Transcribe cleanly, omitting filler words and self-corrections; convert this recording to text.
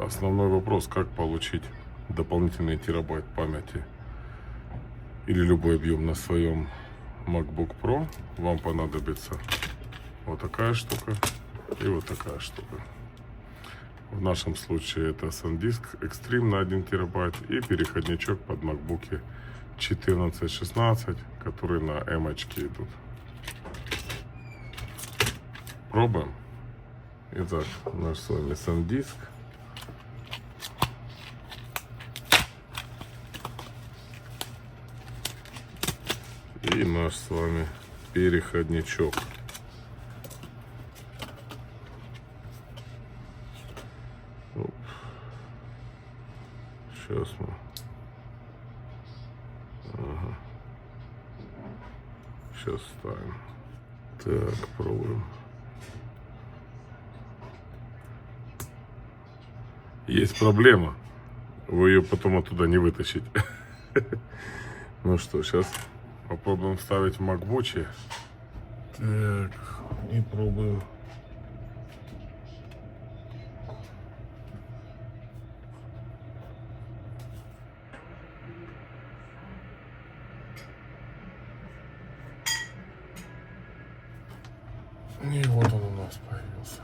Основной вопрос, как получить дополнительный терабайт памяти или любой объем на своем MacBook Pro. Вам понадобится вот такая штука и вот такая штука. В нашем случае это SanDisk Extreme на 1 терабайт и переходничок под MacBook 14-16, которые на M-очке идут. Пробуем. Итак, наш с вами SanDisk. И наш с вами переходничок. Оп. Сейчас мы. Ага. Сейчас ставим. Так, пробуем. Есть проблема. Вы ее потом оттуда не вытащите. Ну что, сейчас попробуем вставить в MacBook. Так, и пробуем. И вот он у нас появился.